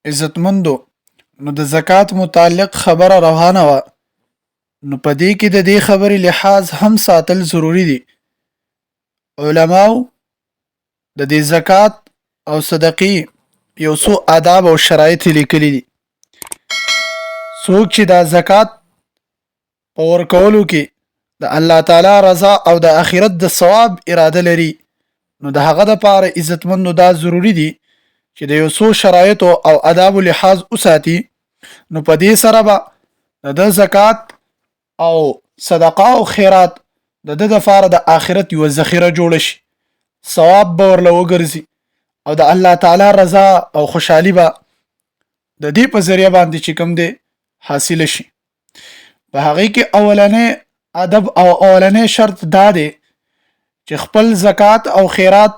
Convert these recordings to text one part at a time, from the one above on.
عزتمندو نو د زکات متعلق خبره روانه وه نو په دې کې د دې خبرې لحاظ هم ساتل ضروری دي. علماو د دې زکات او صدقې یو څو آداب او شرایط لیکلي دي. څوک چې دا زکات په ورکولو کې د الله تعالی رضا او د آخرت د ثواب اراده لري نو د هغه دپاره عزتمندو دا ضروری دي چې د یو څو شرایطو او آدابو لحاظ وساتي. نو په دې سره به د زکات او صدقه او خیرات د ده دپاره د آخرت یوه ذخیره جوړه شي، ثواب به ورله وګرځي او د الله تعالی رضا او خوشحالي به د دې په ذریعه باندې چې کوم دی حاصله شي. په هغې کې اولنی ادب او اولنی شرط دا دی چې خپل زکات او خیرات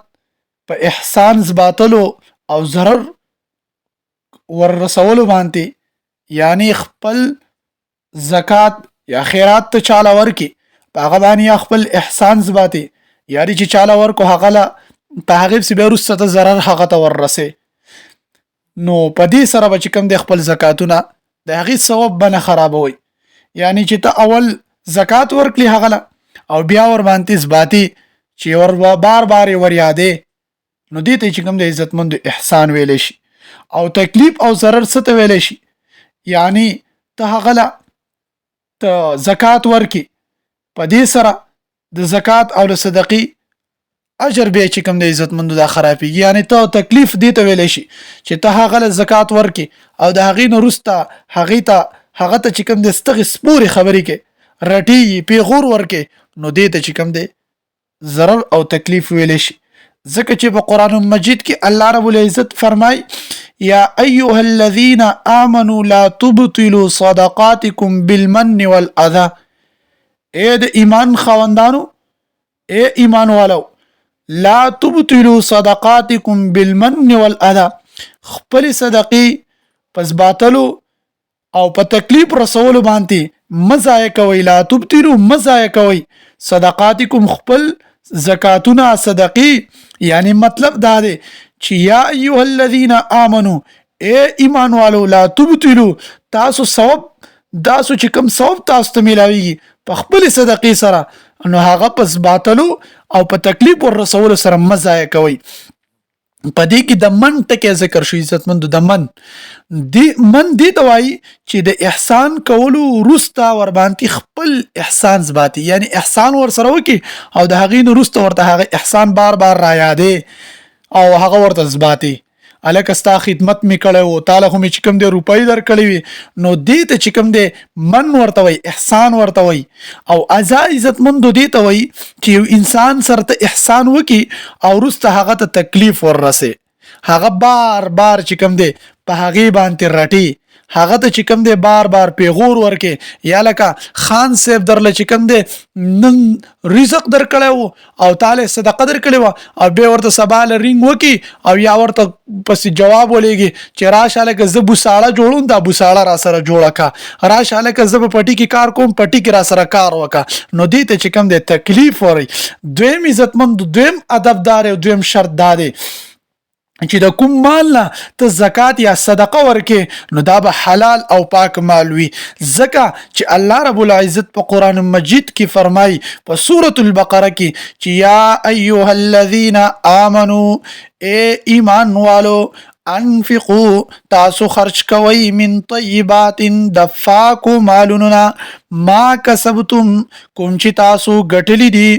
په احسان زباتلو او ضرر وررسولو باندې، یعنی خپل زکات یا خیرات ته چاله ورکي په هغه باندې یا خپل احسان زباتي، یعنی چې چاله ورکو هغه له په هغې پسې بیا وروسته ته ضرر هغه ته وررسې. نو په دې سره به چې کوم دی خپل زکاتونه د هغې ثواب به نه خرابوئ، یعنی چې ته اول زکات ورکړي هغه له او بیا ورباندې زباتي چې بار بار یې وریادې، نو دې ته چې کوم دی عزتمندو احسان ویلی شي. او تکلیف او ضرر څه ته ویلی شي؟ یعنی ته هغه له ته زکات ورکړي، په دې سره د زکات او د صدقې اجر بیا چې کوم دی عزتمندو دا خرابېږي. یعنی ته تکلیف دې ته ویلی شي چې ته هغه له زکات ورکړي او د هغې نه وروسته هغه ته چې کوم دی ستغې سپورې خبرې کې رټېږي، پیغور ورکې، نو دې ته چې کوم دی ضرر او تکلیف ویلی شي. ځکه چې په قرآن مجید کې الله رب العزت فرمای یا ایها الذین آمنوا لا تبطلوا صدقاتکم بالمن والاذى. اے د ایمان خاوندانو، اے ایمان والو، لا تبطلوا صدقاتکم بالمن والاذى، خپل صدقې پس باطلو او په تکلیف رسولو باندې مضایع کوئ. لا تبطلوا مضایع کوئ صدقاتکم خپل زکاتونه صدقې، یعنی مطلب دا دی چې یا ایها الذین آمنو، اے ایمان والو، لا تبطلوا تاسو ثواب تاسو چې کوم ثواب تاسو ته میلاویږي په خپلې صدقې سره نو هغه پس باطلو او په تکلیف وررسولو سره مه ضایع کوئ. په دې کې د من ټکی ذکر شو عزتمندو. د من دې ته وایي چې د احسان کولو وروسته ورباندې خپل احسان زباتي، یعنی احسان ورسره وکړي او د هغې نه وروسته ورته هغه احسان بار بار رایادې او هغه ورته زباتي. هلکه ستا خدمت مې کړی و، تاله خو مې چې کوم دی روپۍ درکړې وي، نو دې ته چې کوم دی من ورته وایي، احسان ورته وایي. او ازا عزتمندو دې ته وایي چې یو انسان سره ته احسان وکړي او وروسته هغه ته تکلیف وررسې، هغه بار بار چې کوم دی په هغې باندې رټي، هغه ته چې کوم دی بار بار پیغور ورکې، یا لکه خان صاحب درله چې کوم دی نن رزق درکړی و او تاله صدقه درکړې وه او بیا ورته سبا له رینګ وکړي او یا ورته پسې جواب ولېږي چې راشه هلکه زه بوساړه جوړوم، دا بوساړه را سره جوړه که، راشه هلکه زه په پټي کې کار کوم، پټي کې را سره کار وکړه. نو دې ته چې کوم دی تکلیف ورئ. دویم عزتمندو، دویم ادب دار او دویم شرط دا دی چې د کوم مال نه ته زکات یا صدقه ورکې نو دا به حلال او پاک مال وي. ځکه چې الله رب العزت په قرآن مجید کې فرمایي په سورة البقره کې چې یا ایها الذین آمنوا، اے ایمان والو، انفقو تاسو خرچ کوئ من طیبات د پاکو مالونو نه، ما کسبتم کوم چې تاسو ګټلی دي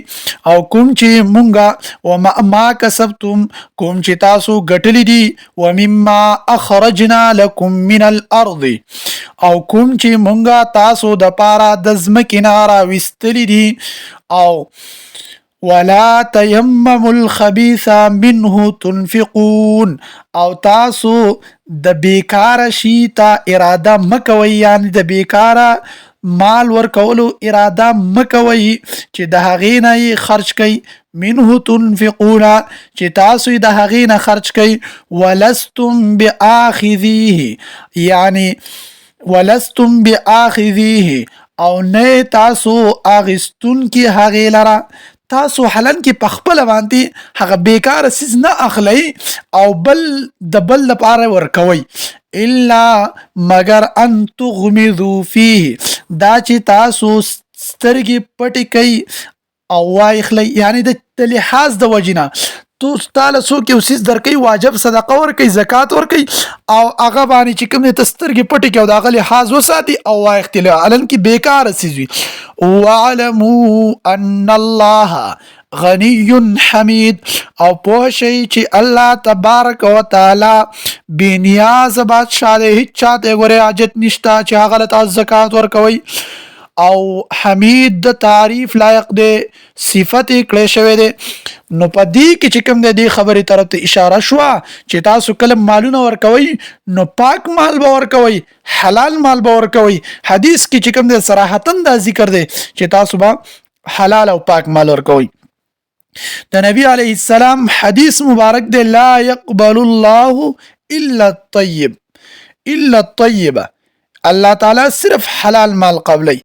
او کوم چې مونږه ما کسبتم کوم چې تاسو ګټلی دي ومما اخرجنا لکم من الارض او کوم چې مونږه تاسو د پاره د ځمکې نه راویستلی دي، او ولا تیمموا الخبیث منه تنفقون، او تاسو د بیکاره شي ته اراده مکوئ، یعنی د بیکاره مال ورکولو اراده مکوئ چې د هغې نه یې خرچ کوئ، منه تنفقون چې تاسو یې د هغې نه خرچ کوئ، ولستم بآخذیه، یعنی ولستم بآخذیه او نه تاسو اخیستونکي هغې لره، تاسو حلن کې په خپل باندې هغه بیکار سیز نه اخلي او بل د بل لپاره ورکوي الا مگر ان تغمضوا فيه دا چې تاسو سترګې پټې کوي او وایخلی یعنی د لحاظ د وجنه تو تعالی څوک یو سیز درکوي واجب صدقه ورکوي زکات ورکوي او هغه باندې چې کوم ته سترګې پټې کوي او د هغه لحاظ وساتي او وایختلی علن کې بیکار سیز وي واعلموا ان الله غنی حمید او پوه شئ چې الله تبارک وتعالی بېنیاز بادشاه دی هیڅ چاته ګورې حاجت نشته چې هغه له تاسو زکات ورکوئ او حمید د تعریف لایق دی صفت یې کړی شوی دی نو په دې کې چې کوم دی خبرې طرف ته اشاره شوه چې تاسو کله مالونه ورکوئ نو پاک مال به ورکوئ حلال مال به ورکوئ حدیث کې چې کوم دی صراحتا دا ذکر دی چې تاسو به حلال او پاک مال ورکوئ د نبی علیه السلام حدیث مبارک دی لا يقبل الله الا الطیب الله تعالی صرف حلال مال قبلی